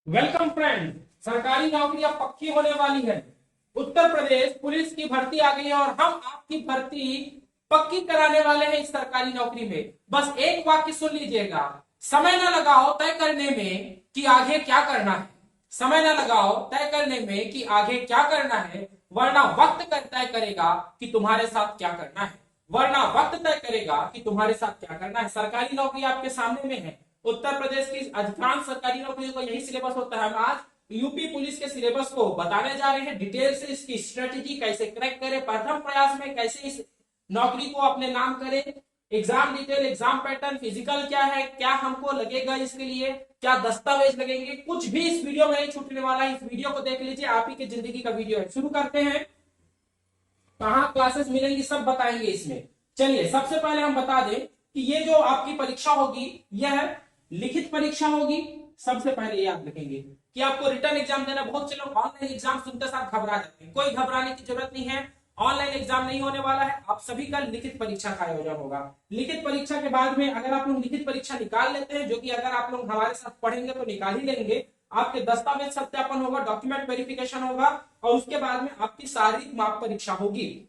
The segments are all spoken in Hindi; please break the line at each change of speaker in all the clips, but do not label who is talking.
Welcome friend. सरकारी नौकरी अब पक्की होने वाली है। उत्तर प्रदेश पुलिस की भर्ती आ गई है और हम आपकी भर्ती पक्की कराने वाले हैं इस सरकारी नौकरी में। बस एक वाक्य सुन लीजिएगा, समय न लगाओ तय करने में कि आगे क्या करना है। समय न लगाओ तय करने में कि आगे क्या करना है, वरना वक्त तय करेगा कि तुम्हारे साथ क्या करना है। वरना वक्त तय करेगा कि तुम्हारे साथ क्या करना है। सरकारी नौकरी आपके सामने में है। उत्तर प्रदेश की अधिकांश सरकारी नौकरियों का यही सिलेबस होता है। हम आज यूपी पुलिस के सिलेबस को बताने जा रहे हैं डिटेल से, इसकी स्ट्रेटेजी कैसे क्रैक करें, प्रथम प्रयास में कैसे इस नौकरी को अपने नाम करें, exam detail, exam pattern, physical क्या है, क्या हमको लगेगा इसके लिए, क्या दस्तावेज लगेंगे, कुछ भी इस वीडियो में नहीं छूटने वाला है। इस वीडियो को देख लीजिए, आप ही की जिंदगी का वीडियो है। शुरू करते हैं। कहाँ क्लासेस मिलेंगी सब बताएंगे इसमें। चलिए सबसे पहले हम बता दें कि ये जो आपकी परीक्षा होगी यह लिखित परीक्षा होगी। सबसे पहले याद रखेंगे कि आपको रिटर्न एग्जाम देना। बहुत से लोग ऑनलाइन एग्जाम सुनते साथ घबरा जाते हैं, कोई घबराने की जरूरत नहीं है। ऑनलाइन एग्जाम नहीं होने वाला है, आप सभी का लिखित परीक्षा का आयोजन होगा। लिखित परीक्षा के बाद में अगर आप लोग लिखित परीक्षा निकाल लेते हैं, जो कि अगर आप लोग हमारे साथ पढ़ेंगे तो निकाल ही लेंगे, आपके दस्तावेज सत्यापन होगा, डॉक्यूमेंट वेरिफिकेशन होगा और उसके बाद में आपकी शारीरिक माप परीक्षा होगी।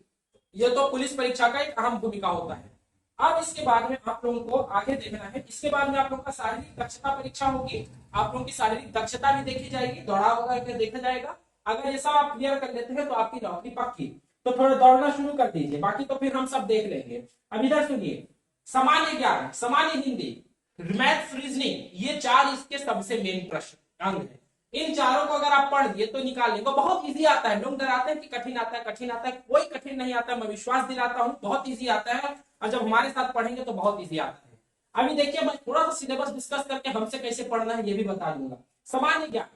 यह तो पुलिस परीक्षा का एक अहम भूमिका होता है। अब इसके बाद में आप लोगों को आगे देखना है। इसके बाद में आप लोगों का शारीरिक दक्षता परीक्षा होगी। आप लोगों की शारीरिक दक्षता भी देखी जाएगी, दौड़ा वगैरह देखा जाएगा। अगर ये सब आप क्लियर कर लेते हैं तो आपकी नौकरी पक्की। तो थोड़ा दौड़ना शुरू कर दीजिए, बाकी तो फिर हम सब देख लेंगे। अब इधर सुनिए, सामान्य ज्ञान, सामान्य हिंदी, मैथ्स, रीजनिंग, ये चार इसके सबसे मेन प्रश्न अंग है। इन चारों को अगर आप पढ़ दिए तो निकाल लेंगे। बहुत इजी आता है। लोग डराते हैं कि कठिन आता है, कठिन आता है। कोई कठिन नहीं आता है, मैं विश्वास दिलाता हूं बहुत इजी आता है और जब हमारे साथ पढ़ेंगे तो बहुत इजी आता है। अभी देखिए, मैं थोड़ा सा सिलेबस डिस्कस करके हमसे कैसे पढ़ना है ये भी बता दूंगा। सामान्य ज्ञान,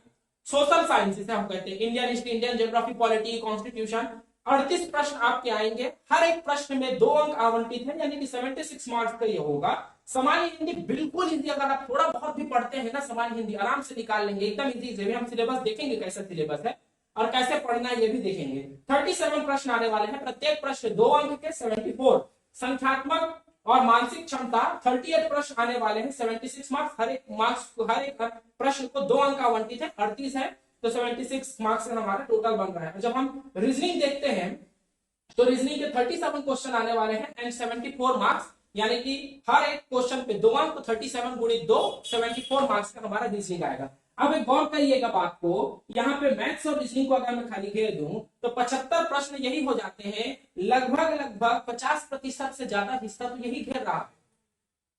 सोशल साइंस जिसे हम कहते हैं, Indian history, Indian geography, polity, constitution, 38 प्रश्न आपके आएंगे। हर एक प्रश्न में 2 अंक आवंटित है, यानी कि 76 मार्क्स का ये होगा। सामान्य हिंदी बिल्कुल इजी, अगर आप थोड़ा बहुत भी पढ़ते हैं ना सामान्य हिंदी आराम से निकाल लेंगे, एकदम इजी से भी। हम सिलेबस देखेंगे कैसा सिलेबस है और कैसे पढ़ना है ये भी देखेंगे। 37 प्रश्न आने वाले हैं, प्रत्येक प्रश्न 2 अंक के। 74 संख्यात्मक और मानसिक क्षमता, 38 प्रश्न आने वाले हैं, 76 मार्क्स। हर एक प्रश्न को 2 अंक आवंटित है, 38 है तो 76 मार्क्स का हमारा टोटल बन रहा है। जब हम रीजनिंग देखते हैं तो रीजनिंग के 37 क्वेश्चन आने वाले हैं एंड 74 मार्क्स, यानी कि हर एक क्वेश्चन पे 2 अंक, तो 37 गुणित 2, 74 मार्क्स का हमारा रीजनिंग आएगा। अब एक गौर करिएगा बात को, यहाँ पे मैथ्स और रीजनिंग को अगर मैं खाली घेर दूं तो 75 प्रश्न यही हो जाते हैं। लगभग 50% से ज्यादा हिस्सा तो यही घेर रहा है।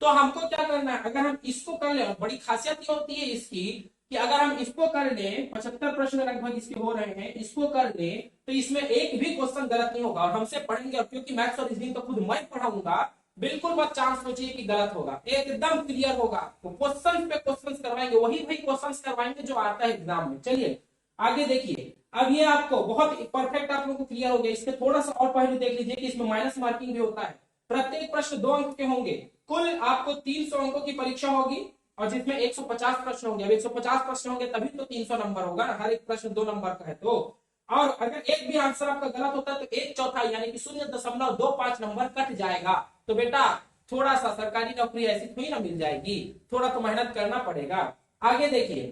तो हमको क्या करना है, अगर हम इसको कर ले, बड़ी खासियत ये होती है इसकी कि अगर हम इसको कर लें, 75 प्रश्न लगभग इसके हो रहे हैं, इसको कर लें तो इसमें एक भी क्वेश्चन गलत नहीं होगा और हमसे पढ़ेंगे। और क्योंकि मैथ्स और रीजनिंग तो खुद मैं पढ़ाऊंगा, बिल्कुल मत चांस सोचिए कि गलत होगा, एकदम क्लियर होगा। तो क्वेश्चन पे क्वेश्चन करवाएंगे, वही क्वेश्चन करवाएंगे जो आता है एग्जाम में। चलिए आगे देखिए। अब ये आपको बहुत परफेक्ट आप लोगों को क्लियर हो गया। इसके थोड़ा सा और पहलू देख लीजिए कि इसमें माइनस मार्किंग भी होता है। प्रत्येक प्रश्न 2 अंक के होंगे। कुल आपको 300 अंकों की परीक्षा होगी और जिसमें 150 प्रश्न होंगे। अब 150 प्रश्न होंगे तभी तो 300 नंबर होगा, हर एक प्रश्न 2 नंबर का है तो। और अगर एक भी आंसर आपका गलत होता है तो 1/4 यानी कि 0.25 नंबर कट जाएगा। तो बेटा थोड़ा सा, सरकारी नौकरी ऐसी थोड़ी ना मिल जाएगी, थोड़ा तो मेहनत करना पड़ेगा। आगे देखिए।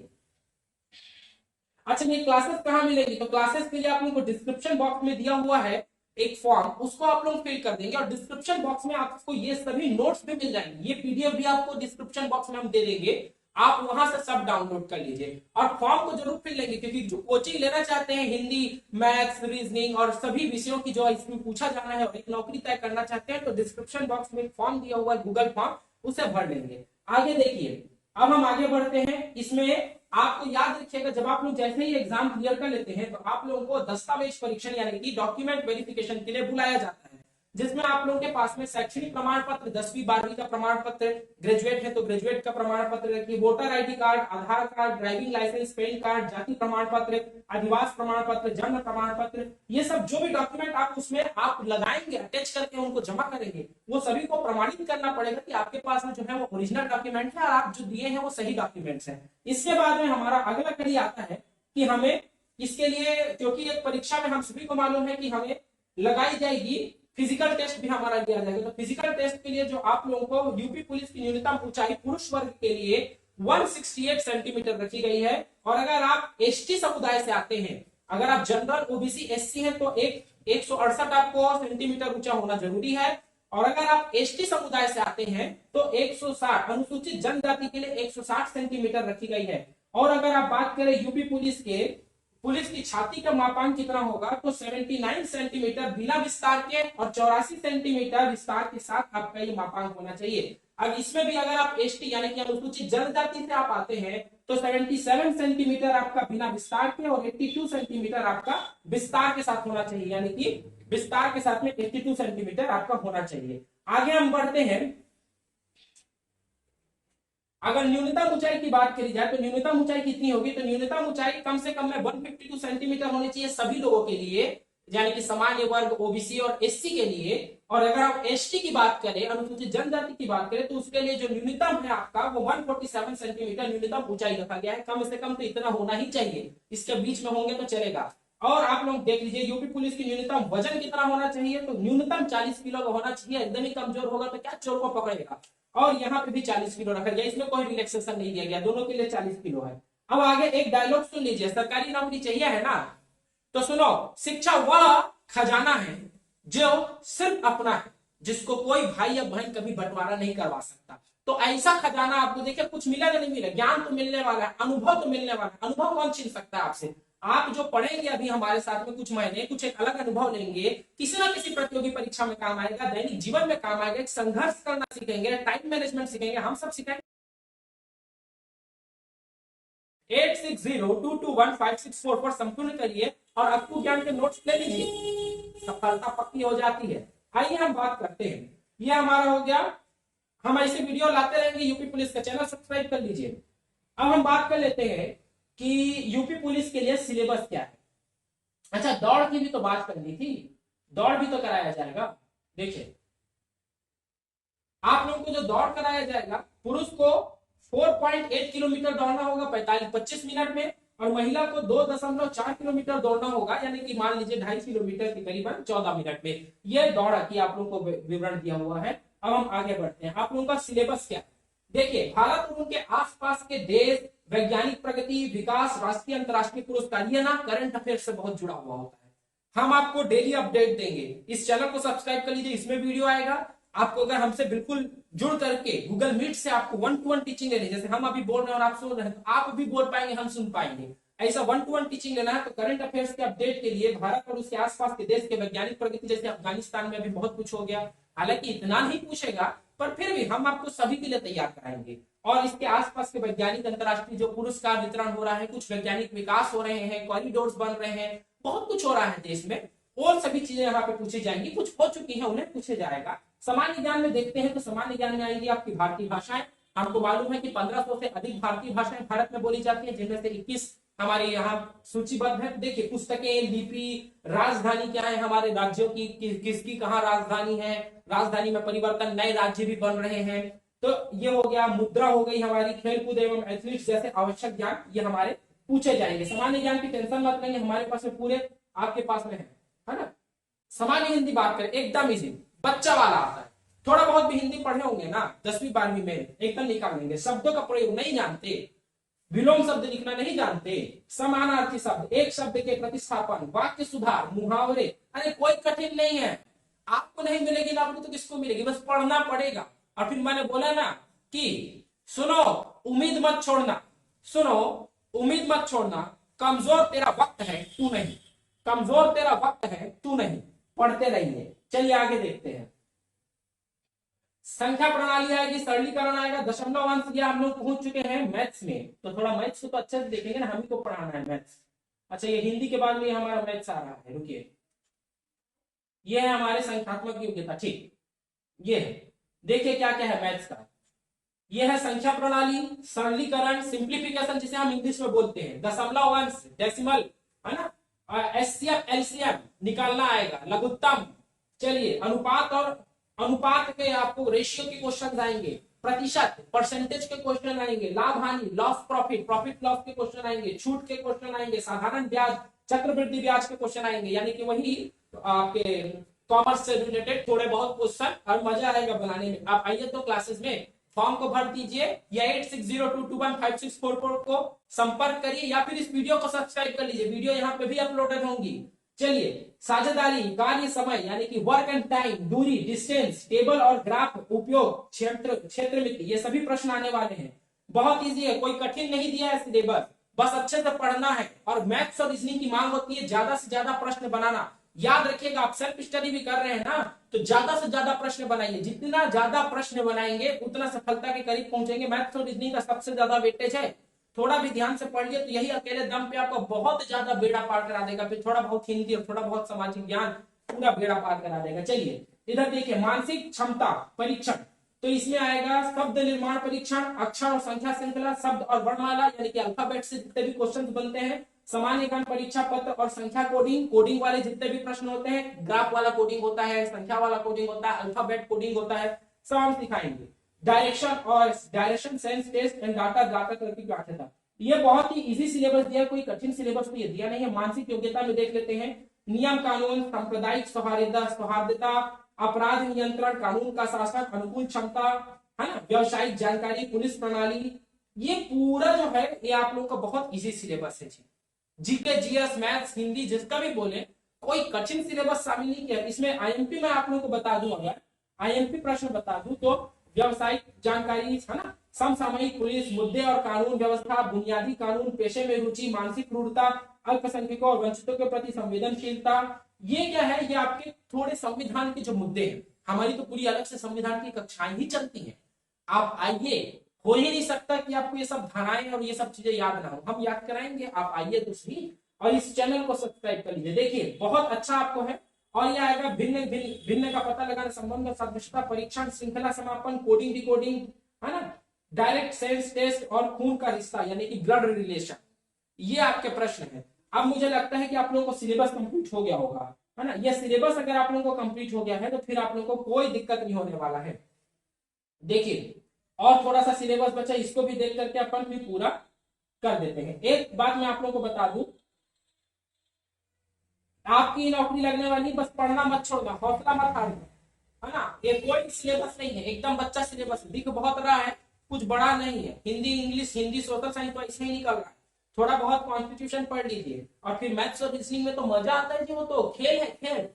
अच्छा, ये क्लासेस कहाँ मिलेगी? तो क्लासेस के लिए आप लोगों को डिस्क्रिप्शन बॉक्स में दिया हुआ है एक फॉर्म, उसको आप लोग फिल कर देंगे और डिस्क्रिप्शन बॉक्स में आपको ये सभी नोट्स भी मिल जाएंगे। ये पीडीएफ भी आपको डिस्क्रिप्शन बॉक्स में हम दे देंगे, आप वहां से सब डाउनलोड कर लीजिए और फॉर्म को जरूर फिल लेंगे। क्योंकि जो कोचिंग लेना चाहते हैं हिंदी, मैथ्स, रीजनिंग और सभी विषयों की जो इसमें पूछा जाना है और एक नौकरी तय करना चाहते हैं, तो डिस्क्रिप्शन बॉक्स में फॉर्म दिया हुआ है, गूगल फॉर्म, उसे भर लेंगे। आगे देखिए, अब हम आगे बढ़ते हैं। इसमें आपको याद रखिएगा, जब आप लोग जैसे ही एग्जाम क्लियर कर लेते हैं तो आप लोगों को दस्तावेज परीक्षण यानी कि डॉक्यूमेंट वेरिफिकेशन के लिए बुलाया जाता है, जिसमें आप लोगों के पास में शैक्षणिक प्रमाण पत्र, 10वीं 12वीं का प्रमाण पत्र, ग्रेजुएट है तो ग्रेजुएट का प्रमाण पत्र रखिए, voter ID card, Aadhaar card, driving licence, PAN card, जाति प्रमाण पत्र, अधिवास प्रमाण पत्र, जन्म प्रमाण पत्र, ये सब जो भी डॉक्यूमेंट आप उसमें आप लगाएंगे, अटैच करके उनको जमा करेंगे, वो सभी को प्रमाणित करना पड़ेगा कि आपके पास में जो है वो ओरिजिनल डॉक्यूमेंट है और आप जो दिए हैं वो सही डॉक्यूमेंट्स हैं। इसके बाद में हमारा अगला कड़ी आता है कि हमें इसके लिए, क्योंकि एक परीक्षा में हम सभी को मालूम है कि हमें लगाई जाएगी फिजिकल टेस्ट भी हमारा लिया जाएगा। तो फिजिकल टेस्ट के लिए जो आप लोगों को यूपी पुलिस की न्यूनतम ऊंचाई पुरुष वर्ग के लिए 168 सेंटीमीटर रखी गई है। और अगर आप एसटी समुदाय से आते हैं, अगर आप जनरल ओबीसी एससी हैं तो 168 आपको सेंटीमीटर ऊंचा होना जरूरी है। और अगर आप एसटी समुदाय से आते हैं तो 160, अनुसूचित जनजाति के लिए 160 सेंटीमीटर रखी गई है। और अगर आप बात करें यूपी पुलिस की छाती का मापांक कितना होगा तो 79 सेंटीमीटर बिना विस्तार के और 84 सेंटीमीटर विस्तार के साथ आपका ये मापांक होना चाहिए। अब इसमें भी अगर आप एसटी यानी कि अनुसूचित जनजाति से आप आते हैं तो 77 सेंटीमीटर आपका बिना विस्तार के और 82 सेंटीमीटर आपका विस्तार के साथ होना चाहिए, यानी कि विस्तार के साथ में 82 सेंटीमीटर आपका होना चाहिए। आगे हम बढ़ते हैं। अगर न्यूनतम ऊंचाई की बात करी जाए तो न्यूनतम ऊंचाई कितनी होगी, तो न्यूनतम ऊंचाई कम से कम में 152 सेंटीमीटर होनी चाहिए सभी लोगों के लिए, यानी कि सामान्य वर्ग ओबीसी और एससी के लिए। और अगर आप एसटी की बात करें, अनुसूचित जनजाति की बात करें, तो उसके लिए जो न्यूनतम है आपका वो 147 सेंटीमीटर न्यूनतम ऊंचाई रखा गया है। कम से कम तो इतना होना ही चाहिए, इसके बीच में होंगे तो चलेगा। और आप लोग देख लीजिए यूपी पुलिस की न्यूनतम वजन कितना होना चाहिए, तो न्यूनतम 40 किलो का होना चाहिए। एकदम ही कमजोर होगा तो क्या चोर को पकड़ेगा। और यहाँ पे भी 40 किलो रखा गया, इसमें कोई रिलैक्सेशन नहीं दिया गया, दोनों के लिए 40 किलो है। अब आगे एक डायलॉग सुन लीजिए, सरकारी नौकरी चाहिए है ना, तो सुनो, शिक्षा वह खजाना है जो सिर्फ अपना है, जिसको कोई भाई या बहन कभी बंटवारा नहीं करवा सकता। तो ऐसा खजाना आपको देखिए, कुछ मिला या नहीं मिला, ज्ञान तो मिलने वाला है, अनुभव तो मिलने वाला है। अनुभव कौन छीन सकता है आपसे। आप जो पढ़ेंगे अभी हमारे साथ में कुछ महीने, कुछ एक अलग अनुभव लेंगे, किसी ना किसी प्रतियोगी परीक्षा में काम आएगा, दैनिक जीवन में काम आएगा। एक संघर्ष करना सीखेंगे, टाइम मैनेजमेंट सीखेंगे, हम सब सीखेंगे। 8602215644 संपूर्ण करिए और अक्कू ज्ञान के नोट्स ले लीजिए, सफलता पक्की हो जाती है। आइए हम बात करते हैं, ये हमारा हो गया। हम ऐसे वीडियो लाते रहेंगे, यूपी पुलिस का चैनल सब्सक्राइब कर लीजिए। अब हम बात कर लेते हैं कि यूपी पुलिस के लिए सिलेबस क्या है। अच्छा, दौड़ की भी तो बात करनी थी, दौड़ भी तो कराया जाएगा। देखिए, आप लोगों को जो दौड़ कराया जाएगा, पुरुष को 4.8 किलोमीटर दौड़ना होगा 25 मिनट में, और महिला को 2.4 किलोमीटर दौड़ना होगा, यानी कि मान लीजिए 2.5 किलोमीटर के करीबन 14 मिनट में। यह दौड़ की आप लोगों को विवरण दिया हुआ है। अब हम आगे बढ़ते हैं, आप लोगों का सिलेबस क्या है। देखिए, भारत और उनके आसपास के देश, वैज्ञानिक प्रगति, विकास, राष्ट्रीय अंतर्राष्ट्रीय पुरस्कार, ये ना करंट अफेयर से बहुत जुड़ा हुआ होता है। हम आपको डेली अपडेट देंगे, इस चैनल को सब्सक्राइब कर लीजिए, इसमें वीडियो आएगा। आपको अगर हमसे बिल्कुल जुड़ करके गूगल मीट से आपको 1-to-1 टीचिंग लेनी, जैसे हम अभी बोल रहे हैं और आप सुन रहे हैं, तो आप भी बोल पाएंगे, हम सुन पाएंगे, ऐसा 1-to-1 टीचिंग लेना है, तो करंट अफेयर्स के अपडेट के लिए भारत और उसके आसपास के देश के वैज्ञानिक प्रगति, जैसे अफगानिस्तान में अभी बहुत कुछ हो गया, हालांकि इतना नहीं पूछेगा, पर फिर भी हम आपको सभी के लिए तैयार कराएंगे। और इसके आसपास के वैज्ञानिक अंतर्राष्ट्रीय जो पुरस्कार वितरण हो रहा है, कुछ वैज्ञानिक विकास हो रहे हैं, कॉरिडोर्स बन रहे हैं, बहुत कुछ हो रहा है देश में, और सभी चीजें यहाँ पे पूछी जाएंगी। कुछ हो चुकी है, उन्हें पूछे जाएगा। सामान्य ज्ञान में देखते हैं तो सामान्य ज्ञान में आएंगी आपकी भारतीय भाषाएं। हमको मालूम है कि 1500 से अधिक भारतीय भाषाएं भारत में बोली जाती है, जिनमें से 21 हमारे यहाँ सूचीबद्ध है। देखिए, पुस्तकें, लिपि, राजधानी क्या है हमारे राज्यों की, किसकी कहाँ राजधानी है, राजधानी में परिवर्तन, नए राज्य भी बन रहे हैं। तो ये हो गया, मुद्रा हो गई हमारी, खेलकूद एवं एथलीट्स जैसे आवश्यक ज्ञान ये हमारे पूछे जाएंगे। सामान्य ज्ञान की टेंशन मत लेंगे, हमारे पास में पूरे आपके पास में है ना। सामान्य हिंदी बात करें, एकदम इजी, बच्चा वाला आता है। थोड़ा बहुत भी हिंदी पढ़े होंगे ना 10वीं 12वीं में, एकदम निकाल लेंगे। शब्दों का प्रयोग नहीं जानते, विलोम शब्द लिखना नहीं जानते, समानार्थी शब्द, एक शब्द के प्रतिस्थापन, वाक्य सुधार, मुहावरे, अरे कोई कठिन नहीं है। आपको नहीं मिलेगी नौकरी तो किसको मिलेगी, बस पढ़ना पड़ेगा। और फिर मैंने बोला ना कि सुनो, उम्मीद मत छोड़ना, सुनो, उम्मीद मत छोड़ना, कमजोर तेरा वक्त है तू नहीं, कमजोर तेरा वक्त है तू नहीं, पढ़ते रहिए। चलिए आगे देखते हैं। संख्या प्रणाली आएगी, सरलीकरण आएगा, दशमलव अंश, ये हम लोग पहुंच चुके हैं मैथ्स में, तो थोड़ा मैथ्स को तो अच्छे से देखेंगे ना, हम ही को पढ़ाना है मैथ्स। अच्छा, ये हिंदी के बाद में हमारा मैथ्स आ रहा है, रुकिए, ये है हमारे संख्यात्मक योग्यता, ठीक, ये है। देखिए क्या क्या है मैथ्स का, ये है संख्या प्रणाली, सरलीकरण, सिंप्लीफिकेशन जिसे हम इंग्लिश में बोलते हैं, दशमलव अंश, डेसिमल, है ना, एचसीएफ एलसीएम निकालना आएगा, लघुत्तम। चलिए, अनुपात और अनुपात के आपको रेशियो के क्वेश्चन आएंगे, प्रतिशत, परसेंटेज के क्वेश्चन आएंगे, लाभ हानि, लॉस प्रॉफिट, प्रॉफिट लॉस के क्वेश्चन आएंगे, छूट के क्वेश्चन आएंगे, साधारण ब्याज, चक्रवृद्धि ब्याज के क्वेश्चन आएंगे, यानी कि वही आपके कॉमर्स से रिलेटेड थोड़े बहुत क्वेश्चन और मजा आएगा बनाने में। आप आइए तो क्लासेस में फॉर्म को भर दीजिए या 8602215644 को संपर्क करिए या फिर इस वीडियो को सब्सक्राइब कर लीजिए, वीडियो यहाँ पे भी अपलोडेड होंगी। चलिए, साझेदारी, कार्य समय यानी कि वर्क एंड टाइम, दूरी, डिस्टेंस, टेबल और ग्राफ उपयोग, क्षेत्र मिति, ये सभी प्रश्न आने वाले हैं। बहुत इजी है, कोई कठिन नहीं दिया है सिलेबस, बस अच्छे से पढ़ना है। और मैथ्स और रीजनिंग की मांग होती है ज्यादा से ज्यादा प्रश्न बनाना। याद रखिएगा, आप सेल्फ स्टडी भी कर रहे हैं ना, तो ज्यादा से ज्यादा प्रश्न बनाइए। जितना ज्यादा प्रश्न बनाएंगे उतना सफलता के करीब पहुंचेंगे। मैथ्स और रीजनिंग का सबसे ज्यादा वेटेज है। थोड़ा भी ध्यान से पढ़ लिया तो यही अकेले दम पे आपको बहुत ज्यादा बेड़ा पार करा देगा। फिर थोड़ा बहुत हिंदी और थोड़ा बहुत सामाजिक ज्ञान पूरा बेड़ा पार करा देगा। चलिए इधर देखिए, मानसिक क्षमता परीक्षण, तो इसमें आएगा शब्द निर्माण परीक्षण, अक्षर और संख्या श्रृंखला, शब्द और वर्णमाला यानी कि अल्फाबेट से जितने भी क्वेश्चन बनते हैं, सामान्य ज्ञान परीक्षा पत्र और संख्या कोडिंग वाले जितने भी प्रश्न होते हैं, ग्राफ वाला कोडिंग होता है, संख्या वाला कोडिंग होता है, अल्फाबेट कोडिंग होता है, सब हम सिखाएंगे। Direction sense test and data करके व्याख्या, ये बहुत ही इजी सिलेबस दिया, कोई कठिन सिलेबस तो ये दिया नहीं है। मानसिक योग्यता में देख लेते हैं, नियम कानून, सांप्रदायिक सौहार्दता, अपराध नियंत्रण, कानून का शासन, अनुकूल क्षमता, है ना, व्यवसायिक जानकारी, पुलिस प्रणाली, ये पूरा जो है ये आप लोगों का बहुत इजी सिलेबस है जी। जीके, जीएस, मैथ्स, हिंदी, जिसका भी बोले, कोई कठिन सिलेबस शामिल नहीं किया इसमें। आईएमपी में आप लोगों को बता दूं, अगर आईएमपी प्रश्न बता दूं तो व्यवसायिक जानकारी, है ना, समसामयिक पुलिस, मुद्दे और कानून व्यवस्था, बुनियादी कानून, पेशे में रुचि, मानसिक क्रूरता, अल्पसंख्यकों और वंचितों के प्रति संवेदनशीलता, ये क्या है, ये आपके थोड़े संविधान के जो मुद्दे हैं। हमारी तो पूरी अलग से संविधान की कक्षाएं ही चलती हैं। आप आइए, हो ही नहीं सकता कि आपको ये सब धाराएं और ये सब चीजें याद ना हो, हम याद कराएंगे। आप आइए तो सही, और इस चैनल को सब्सक्राइब कर लीजिए। देखिए बहुत अच्छा आपको है। और ये आएगा भिन्न भिन्न का पता लगाना, संबंध, सदृशता परीक्षण, श्रृंखला समापन, कोडिंग डिकोडिंग, है ना, डायरेक्ट सेंस टेस्ट और खून का रिश्ता यानी कि ब्लड रिलेशन, ये आपके प्रश्न है। अब मुझे लगता है कि आप लोगों को सिलेबस कंप्लीट हो गया होगा, है ना। ये सिलेबस अगर आप लोगों को कंप्लीट हो गया है तो फिर आप लोगों को कोई दिक्कत नहीं होने वाला है। देखिए और थोड़ा सा सिलेबस बचा, इसको भी देख करके अपन भी पूरा कर देते हैं। एक बात मैं आप लोगों को बता दूं, आपकी नौकरी लगने वाली, बस पढ़ना मत छोड़ना, हौसला मत हारना, है ना। ये कोई सिलेबस नहीं है, एकदम बच्चा सिलेबस, दिख बहुत रहा है, कुछ बड़ा नहीं है। Hindi, English, Hindi, social science तो ऐसे ही निकल रहा है। थोड़ा बहुत कॉन्स्टिट्यूशन पढ़ लीजिए और फिर मैथ्स और रीजनिंग में तो मजा आता है जी, वो तो खेल है,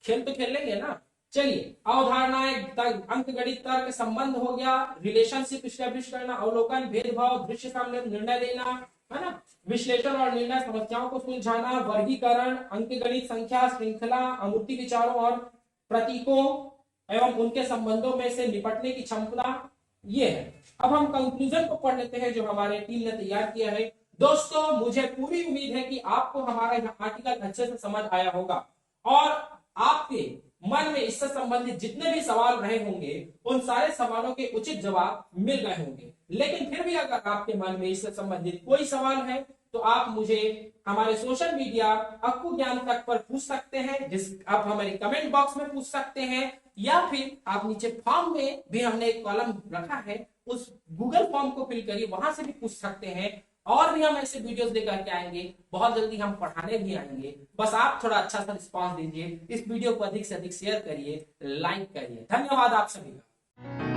खेल तो खेल लेंगे ना। चलिए, अवधारणाएं, अंक गणित, तर्क, संबंध हो गया, रिलेशनशिप स्टैब्लिश करना, अवलोकन, भेदभाव, दृश्य सामने, निर्णय देना, है ना, विश्लेषण और निर्णय, समस्याओं को सुलझाना, वर्गीकरण, अंक गणित, संख्या, श्रृंखला, अमूर्ति विचारों और प्रतीकों एवं उनके संबंधों में से निपटने की क्षमता, ये है। अब हम कंक्लूजन को पढ़ लेते हैं जो हमारे टीम ने तैयार किया है। दोस्तों मुझे पूरी उम्मीद है कि आपको हमारा यह आर्टिकल अच्छे से समझ आया होगा और आपके मन में इससे संबंधित जितने भी सवाल रहे होंगे उन सारे सवालों के उचित जवाब मिल रहे होंगे। लेकिन फिर भी अगर आपके मन में इससे संबंधित कोई सवाल है तो आप मुझे हमारे सोशल मीडिया अक्कू ज्ञान तक पर पूछ सकते हैं, जिस आप हमारे कमेंट बॉक्स में पूछ सकते हैं, या फिर आप नीचे फॉर्म में भी हमने एक कॉलम रखा है, उस गूगल फॉर्म को फिल करिए, वहां से भी पूछ सकते हैं। और भी हम ऐसे वीडियोस लेकर के आएंगे, बहुत जल्दी हम पढ़ाने भी आएंगे। बस आप थोड़ा अच्छा सा रिस्पांस दीजिए, इस वीडियो को अधिक से अधिक शेयर करिए, लाइक करिए। धन्यवाद आप सभी का।